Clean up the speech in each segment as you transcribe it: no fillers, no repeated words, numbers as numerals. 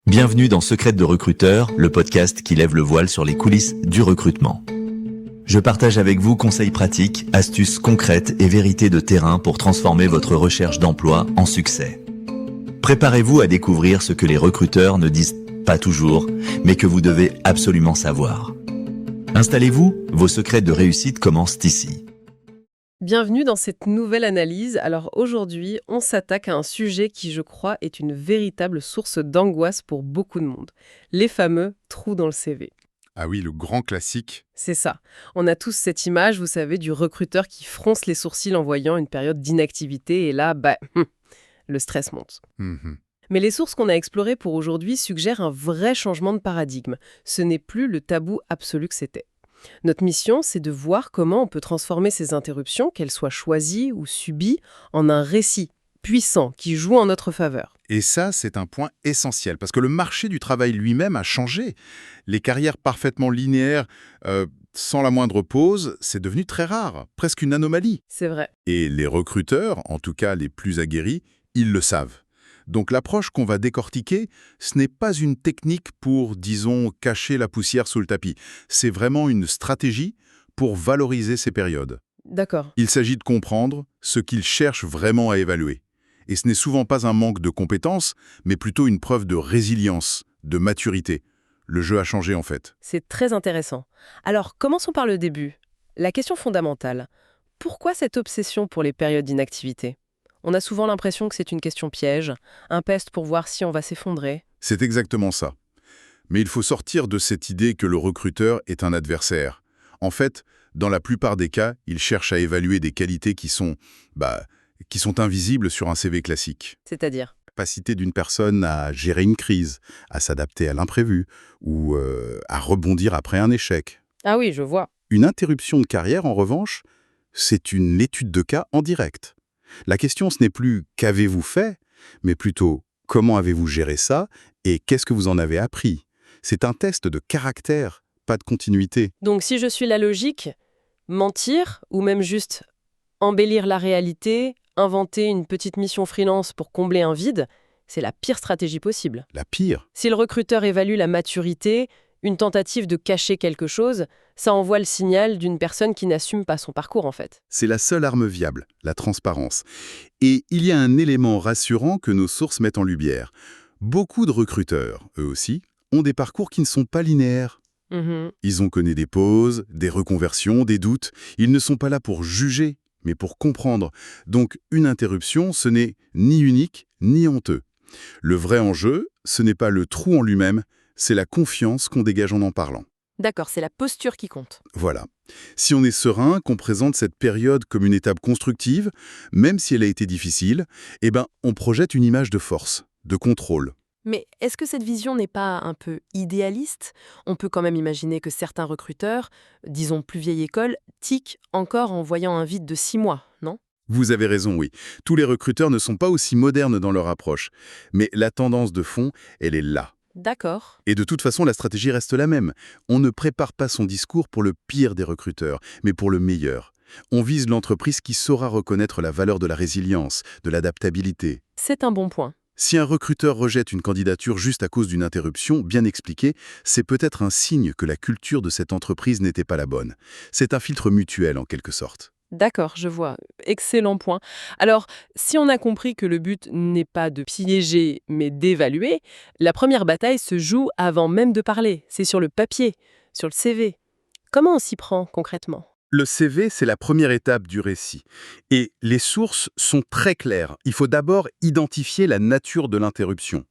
Bienvenue dans Secrètes de recruteur, le podcast qui lève le voile sur les coulisses du recrutement. Je partage avec vous conseils pratiques, astuces concrètes et vérités de terrain pour transformer votre recherche d'emploi en succès. Préparez-vous à découvrir ce que les recruteurs ne disent pas toujours, mais que vous devez absolument savoir. Installez-vous, vos secrets de réussite commencent ici. Bienvenue dans cette nouvelle analyse. Alors aujourd'hui, on s'attaque à un sujet qui, je crois, est une véritable source d'angoisse pour beaucoup de monde. Les fameux trous dans le CV. Ah oui, le grand classique. C'est ça. On a tous cette image, vous savez, du recruteur qui fronce les sourcils en voyant une période d'inactivité et là, le stress monte. Mais les sources qu'on a explorées pour aujourd'hui suggèrent un vrai changement de paradigme. Ce n'est plus le tabou absolu que c'était. Notre mission, c'est de voir comment on peut transformer ces interruptions, qu'elles soient choisies ou subies, en un récit puissant qui joue en notre faveur. Et ça, c'est un point essentiel, parce que le marché du travail lui-même a changé. Les carrières parfaitement linéaires, sans la moindre pause, c'est devenu très rare, presque une anomalie. C'est vrai. Et les recruteurs, en tout cas les plus aguerris, ils le savent. Donc l'approche qu'on va décortiquer, ce n'est pas une technique pour, disons, cacher la poussière sous le tapis. C'est vraiment une stratégie pour valoriser ces périodes. D'accord. Il s'agit de comprendre ce qu'ils cherchent vraiment à évaluer. Et ce n'est souvent pas un manque de compétences, mais plutôt une preuve de résilience, de maturité. Le jeu a changé en fait. C'est très intéressant. Alors, commençons par le début. La question fondamentale. Pourquoi cette obsession pour les périodes d'inactivité ? On a souvent l'impression que c'est une question piège, un peste pour voir si on va s'effondrer. C'est exactement ça. Mais il faut sortir de cette idée que le recruteur est un adversaire. En fait, dans la plupart des cas, il cherche à évaluer des qualités qui sont invisibles sur un CV classique. C'est-à-dire ? Capacité d'une personne à gérer une crise, à s'adapter à l'imprévu ou à rebondir après un échec. Ah oui, je vois. Une interruption de carrière, en revanche, c'est une étude de cas en direct. La question, ce n'est plus « qu'avez-vous fait ?», mais plutôt « comment avez-vous géré ça et qu'est-ce que vous en avez appris ?» C'est un test de caractère, pas de continuité. Donc si je suis la logique, mentir ou même juste embellir la réalité, inventer une petite mission freelance pour combler un vide, c'est la pire stratégie possible. La pire. Si le recruteur évalue la maturité, une tentative de cacher quelque chose, ça envoie le signal d'une personne qui n'assume pas son parcours en fait. C'est la seule arme viable, la transparence. Et il y a un élément rassurant que nos sources mettent en lumière. Beaucoup de recruteurs, eux aussi, ont des parcours qui ne sont pas linéaires. Ils ont connu des pauses, des reconversions, des doutes. Ils ne sont pas là pour juger, mais pour comprendre. Donc une interruption, ce n'est ni unique, ni honteux. Le vrai enjeu, ce n'est pas le trou en lui-même, c'est la confiance qu'on dégage en parlant. D'accord, c'est la posture qui compte. Voilà. Si on est serein, qu'on présente cette période comme une étape constructive, même si elle a été difficile, on projette une image de force, de contrôle. Mais est-ce que cette vision n'est pas un peu idéaliste ? On peut quand même imaginer que certains recruteurs, disons plus vieille école, tiquent encore en voyant un vide de 6 mois, non ? Vous avez raison, oui. Tous les recruteurs ne sont pas aussi modernes dans leur approche. Mais la tendance de fond, elle est là. D'accord. Et de toute façon, la stratégie reste la même. On ne prépare pas son discours pour le pire des recruteurs, mais pour le meilleur. On vise l'entreprise qui saura reconnaître la valeur de la résilience, de l'adaptabilité. C'est un bon point. Si un recruteur rejette une candidature juste à cause d'une interruption bien expliquée, c'est peut-être un signe que la culture de cette entreprise n'était pas la bonne. C'est un filtre mutuel en quelque sorte. D'accord, je vois. Excellent point. Alors, si on a compris que le but n'est pas de piéger, mais d'évaluer, la première bataille se joue avant même de parler. C'est sur le papier, sur le CV. Comment on s'y prend concrètement ? Le CV, c'est la première étape du récit. Et les sources sont très claires. Il faut d'abord identifier la nature de l'interruption.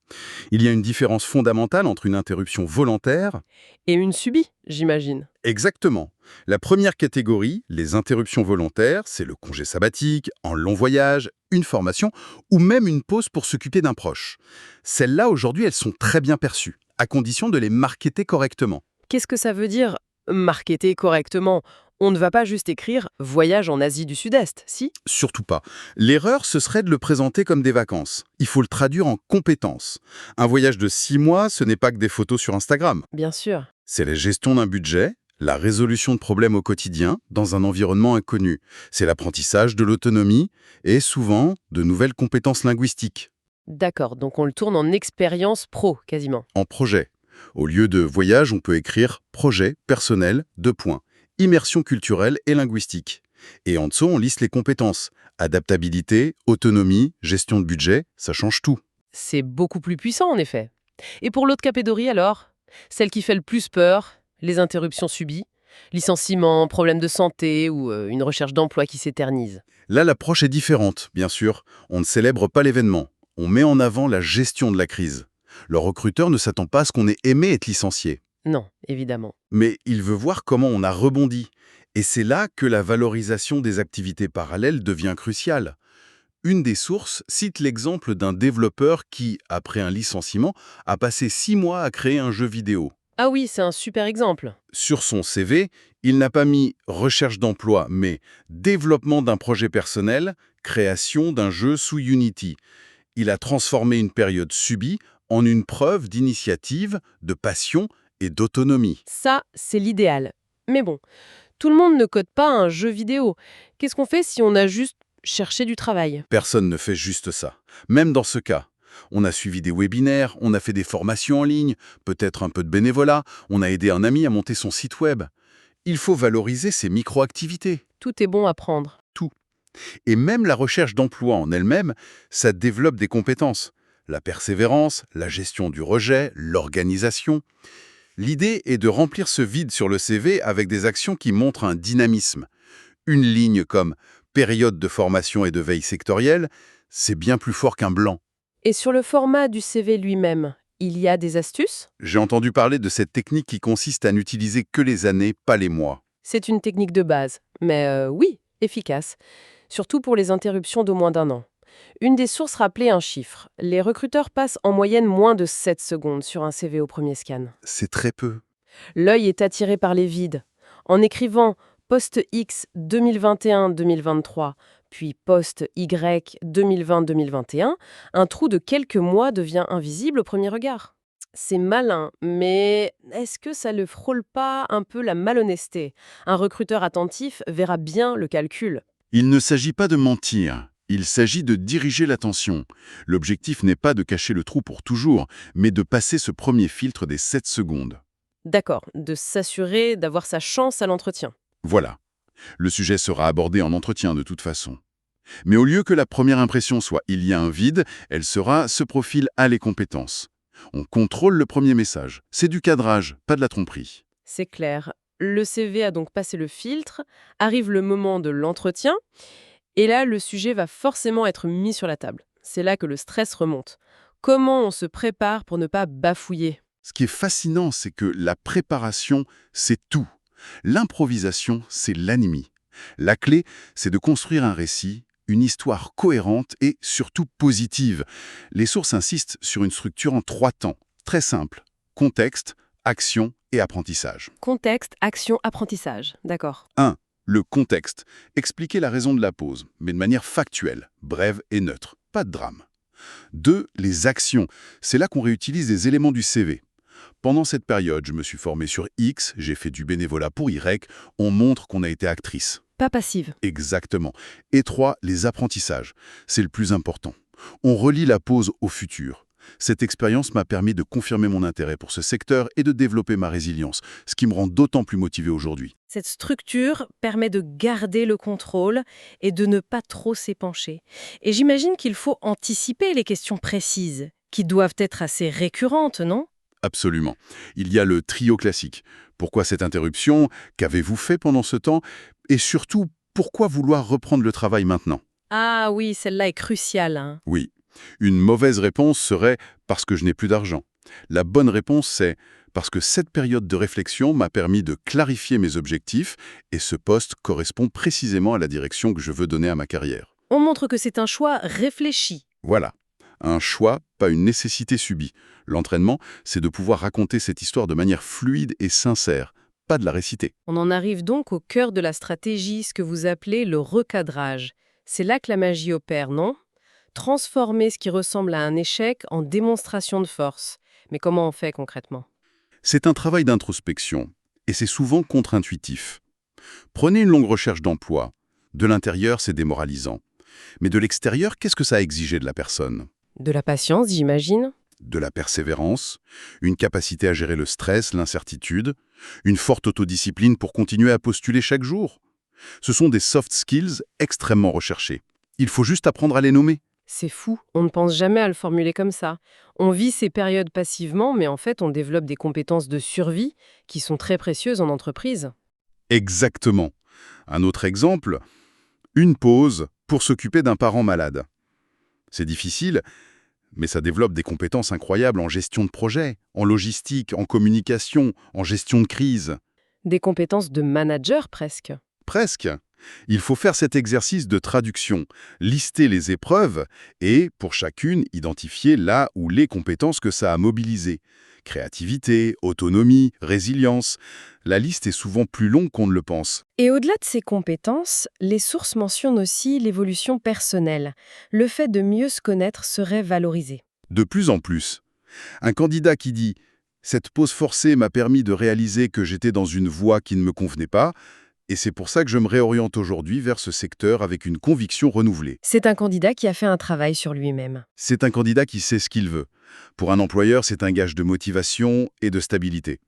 Il y a une différence fondamentale entre une interruption volontaire et une subie, j'imagine. Exactement. La première catégorie, les interruptions volontaires, c'est le congé sabbatique, un long voyage, une formation ou même une pause pour s'occuper d'un proche. Celles-là, aujourd'hui, elles sont très bien perçues, à condition de les marketer correctement. Qu'est-ce que ça veut dire, marketer correctement ? On ne va pas juste écrire « voyage en Asie du Sud-Est », si ? Surtout pas. L'erreur, ce serait de le présenter comme des vacances. Il faut le traduire en compétences. Un voyage de 6 mois, ce n'est pas que des photos sur Instagram. Bien sûr. C'est la gestion d'un budget, la résolution de problèmes au quotidien dans un environnement inconnu. C'est l'apprentissage de l'autonomie et souvent de nouvelles compétences linguistiques. D'accord, donc on le tourne en expérience pro, quasiment. En projet. Au lieu de voyage, on peut écrire projet personnel, immersion culturelle et linguistique. Et en dessous, on liste les compétences. Adaptabilité, autonomie, gestion de budget, ça change tout. C'est beaucoup plus puissant, en effet. Et pour l'autre catégorie, alors? Celle qui fait le plus peur, les interruptions subies, licenciements, problèmes de santé ou une recherche d'emploi qui s'éternise. Là, l'approche est différente, bien sûr. On ne célèbre pas l'événement. On met en avant la gestion de la crise. Le recruteur ne s'attend pas à ce qu'on ait aimé être licencié. Non, évidemment. Mais il veut voir comment on a rebondi. Et c'est là que la valorisation des activités parallèles devient cruciale. Une des sources cite l'exemple d'un développeur qui, après un licenciement, a passé 6 mois à créer un jeu vidéo. Ah oui, c'est un super exemple. Sur son CV, il n'a pas mis recherche d'emploi, mais développement d'un projet personnel, création d'un jeu sous Unity. Il a transformé une période subie en une preuve d'initiative, de passion et d'autonomie. Ça, c'est l'idéal. Mais bon, tout le monde ne code pas un jeu vidéo. Qu'est-ce qu'on fait si on a juste cherché du travail? Personne ne fait juste ça. Même dans ce cas, on a suivi des webinaires, on a fait des formations en ligne, peut-être un peu de bénévolat, on a aidé un ami à monter son site web. Il faut valoriser ces micro-activités. Tout est bon à prendre. Tout. Et même la recherche d'emploi en elle-même, ça développe des compétences. La persévérance, la gestion du rejet, l'organisation. L'idée est de remplir ce vide sur le CV avec des actions qui montrent un dynamisme. Une ligne comme « période de formation et de veille sectorielle », c'est bien plus fort qu'un blanc. Et sur le format du CV lui-même, il y a des astuces? J'ai entendu parler de cette technique qui consiste à n'utiliser que les années, pas les mois. C'est une technique de base, mais oui, efficace. Surtout pour les interruptions d'au moins d'1 an. Une des sources rappelait un chiffre. Les recruteurs passent en moyenne moins de 7 secondes sur un CV au premier scan. C'est très peu. L'œil est attiré par les vides. En écrivant poste X 2021-2023, puis poste Y 2020-2021, un trou de quelques mois devient invisible au premier regard. C'est malin, mais est-ce que ça ne frôle pas un peu la malhonnêteté? Un recruteur attentif verra bien le calcul. Il ne s'agit pas de mentir, il s'agit de diriger l'attention. L'objectif n'est pas de cacher le trou pour toujours, mais de passer ce premier filtre des 7 secondes. D'accord, de s'assurer d'avoir sa chance à l'entretien. Voilà. Le sujet sera abordé en entretien de toute façon. Mais au lieu que la première impression soit « il y a un vide », elle sera « ce profil a les compétences ». On contrôle le premier message. C'est du cadrage, pas de la tromperie. C'est clair. Le CV a donc passé le filtre, arrive le moment de l'entretien, et là, le sujet va forcément être mis sur la table. C'est là que le stress remonte. Comment on se prépare pour ne pas bafouiller? Ce qui est fascinant, c'est que la préparation, c'est tout. L'improvisation, c'est l'ennemi. La clé, c'est de construire un récit, une histoire cohérente et surtout positive. Les sources insistent sur une structure en 3 temps. Très simple. Contexte, action et apprentissage. Contexte, action, apprentissage. D'accord. 1. Le contexte. Expliquer la raison de la pause, mais de manière factuelle, brève et neutre. Pas de drame. 2. Les actions. C'est là qu'on réutilise des éléments du CV. Pendant cette période, je me suis formé sur X, j'ai fait du bénévolat pour Y, on montre qu'on a été actrice. Pas passive. Exactement. Et 3, les apprentissages. C'est le plus important. On relie la pause au futur. Cette expérience m'a permis de confirmer mon intérêt pour ce secteur et de développer ma résilience, ce qui me rend d'autant plus motivé aujourd'hui. Cette structure permet de garder le contrôle et de ne pas trop s'épancher. Et j'imagine qu'il faut anticiper les questions précises, qui doivent être assez récurrentes, non ? Absolument. Il y a le trio classique. Pourquoi cette interruption? Qu'avez-vous fait pendant ce temps? Et surtout, pourquoi vouloir reprendre le travail maintenant? Ah oui, celle-là est cruciale, hein. Oui. Une mauvaise réponse serait « parce que je n'ai plus d'argent ». La bonne réponse, c'est « parce que cette période de réflexion m'a permis de clarifier mes objectifs et ce poste correspond précisément à la direction que je veux donner à ma carrière ». On montre que c'est un choix réfléchi. Voilà. Un choix, pas une nécessité subie. L'entraînement, c'est de pouvoir raconter cette histoire de manière fluide et sincère, pas de la réciter. On en arrive donc au cœur de la stratégie, ce que vous appelez le recadrage. C'est là que la magie opère, non ? Transformer ce qui ressemble à un échec en démonstration de force. Mais comment on fait concrètement ? C'est un travail d'introspection, et c'est souvent contre-intuitif. Prenez une longue recherche d'emploi. De l'intérieur, c'est démoralisant. Mais de l'extérieur, qu'est-ce que ça a exigé de la personne ? De la patience, j'imagine. De la persévérance, une capacité à gérer le stress, l'incertitude, une forte autodiscipline pour continuer à postuler chaque jour. Ce sont des soft skills extrêmement recherchés. Il faut juste apprendre à les nommer. C'est fou, on ne pense jamais à le formuler comme ça. On vit ces périodes passivement, mais en fait, on développe des compétences de survie qui sont très précieuses en entreprise. Exactement. Un autre exemple, une pause pour s'occuper d'un parent malade. C'est difficile, mais ça développe des compétences incroyables en gestion de projet, en logistique, en communication, en gestion de crise. Des compétences de manager presque. Presque. Il faut faire cet exercice de traduction, lister les épreuves et, pour chacune, identifier là où les compétences que ça a mobilisées. Créativité, autonomie, résilience. La liste est souvent plus longue qu'on ne le pense. Et au-delà de ces compétences, les sources mentionnent aussi l'évolution personnelle. Le fait de mieux se connaître serait valorisé. De plus en plus. Un candidat qui dit « Cette pause forcée m'a permis de réaliser que j'étais dans une voie qui ne me convenait pas, et c'est pour ça que je me réoriente aujourd'hui vers ce secteur avec une conviction renouvelée. » C'est un candidat qui a fait un travail sur lui-même. C'est un candidat qui sait ce qu'il veut. Pour un employeur, c'est un gage de motivation et de stabilité.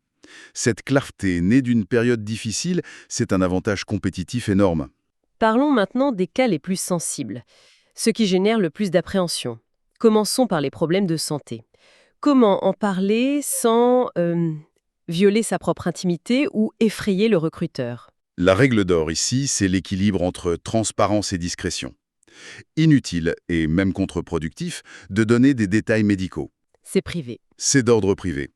Cette clarté née d'une période difficile, c'est un avantage compétitif énorme. Parlons maintenant des cas les plus sensibles, ceux qui génèrent le plus d'appréhension. Commençons par les problèmes de santé. Comment en parler sans violer sa propre intimité ou effrayer le recruteur ? La règle d'or ici, c'est l'équilibre entre transparence et discrétion. Inutile, et même contre-productif, de donner des détails médicaux. C'est privé. C'est d'ordre privé.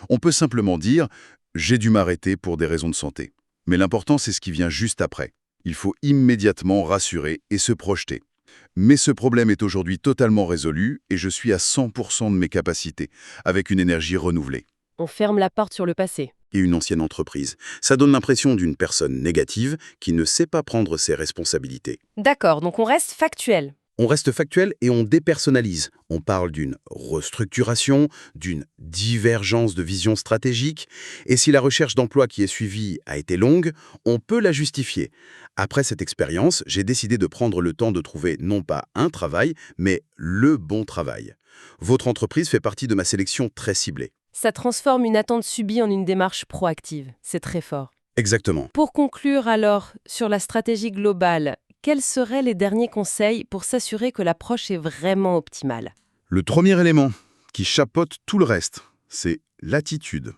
On peut simplement dire « j'ai dû m'arrêter pour des raisons de santé ». Mais l'important, c'est ce qui vient juste après. Il faut immédiatement rassurer et se projeter. Mais ce problème est aujourd'hui totalement résolu et je suis à 100% de mes capacités, avec une énergie renouvelée. On ferme la porte sur le passé. Et une ancienne entreprise. Ça donne l'impression d'une personne négative qui ne sait pas prendre ses responsabilités. D'accord, donc on reste factuel. On reste factuel et on dépersonnalise. On parle d'une restructuration, d'une divergence de vision stratégique. Et si la recherche d'emploi qui est suivie a été longue, on peut la justifier. Après cette expérience, j'ai décidé de prendre le temps de trouver non pas un travail, mais le bon travail. Votre entreprise fait partie de ma sélection très ciblée. Ça transforme une attente subie en une démarche proactive. C'est très fort. Exactement. Pour conclure alors, sur la stratégie globale, quels seraient les derniers conseils pour s'assurer que l'approche est vraiment optimale ? Le premier élément qui chapeaute tout le reste, c'est l'attitude.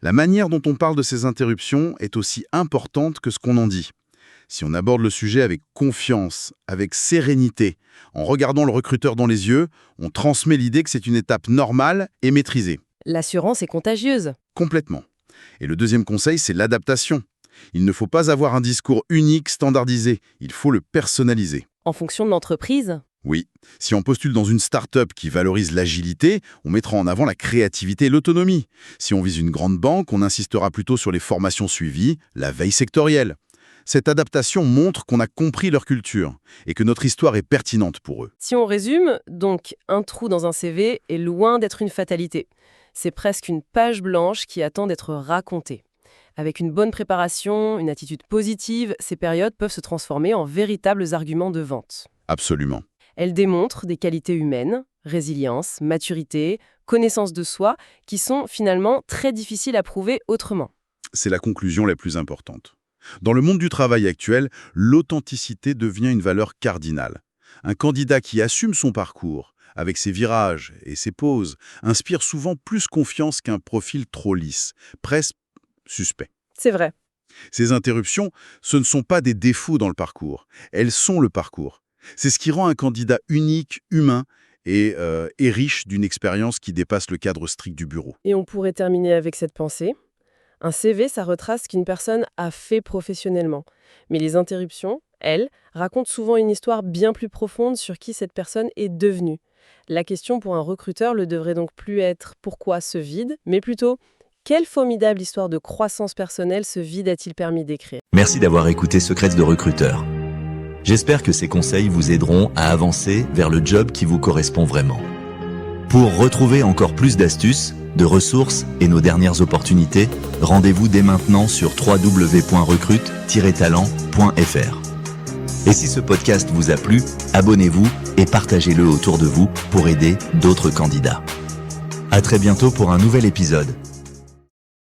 La manière dont on parle de ces interruptions est aussi importante que ce qu'on en dit. Si on aborde le sujet avec confiance, avec sérénité, en regardant le recruteur dans les yeux, on transmet l'idée que c'est une étape normale et maîtrisée. L'assurance est contagieuse. Complètement. Et le deuxième conseil, c'est l'adaptation. Il ne faut pas avoir un discours unique, standardisé. Il faut le personnaliser. En fonction de l'entreprise ? Oui. Si on postule dans une start-up qui valorise l'agilité, on mettra en avant la créativité et l'autonomie. Si on vise une grande banque, on insistera plutôt sur les formations suivies, la veille sectorielle. Cette adaptation montre qu'on a compris leur culture et que notre histoire est pertinente pour eux. Si on résume, donc, un trou dans un CV est loin d'être une fatalité. C'est presque une page blanche qui attend d'être racontée. Avec une bonne préparation, une attitude positive, ces périodes peuvent se transformer en véritables arguments de vente. Absolument. Elles démontrent des qualités humaines, résilience, maturité, connaissance de soi, qui sont finalement très difficiles à prouver autrement. C'est la conclusion la plus importante. Dans le monde du travail actuel, l'authenticité devient une valeur cardinale. Un candidat qui assume son parcours, avec ses virages et ses pauses, inspire souvent plus confiance qu'un profil trop lisse, presque suspect. C'est vrai. Ces interruptions, ce ne sont pas des défauts dans le parcours, elles sont le parcours. C'est ce qui rend un candidat unique, humain et riche d'une expérience qui dépasse le cadre strict du bureau. Et on pourrait terminer avec cette pensée. Un CV, ça retrace ce qu'une personne a fait professionnellement. Mais les interruptions, elles, racontent souvent une histoire bien plus profonde sur qui cette personne est devenue. La question pour un recruteur ne devrait donc plus être « pourquoi ce vide ?», mais plutôt « quelle formidable histoire de croissance personnelle ce vide a-t-il permis d'écrire ?» Merci d'avoir écouté Secrets de recruteur. J'espère que ces conseils vous aideront à avancer vers le job qui vous correspond vraiment. Pour retrouver encore plus d'astuces, de ressources et nos dernières opportunités, rendez-vous dès maintenant sur www.recrute-talent.fr. Et si ce podcast vous a plu, abonnez-vous et partagez-le autour de vous pour aider d'autres candidats. À très bientôt pour un nouvel épisode.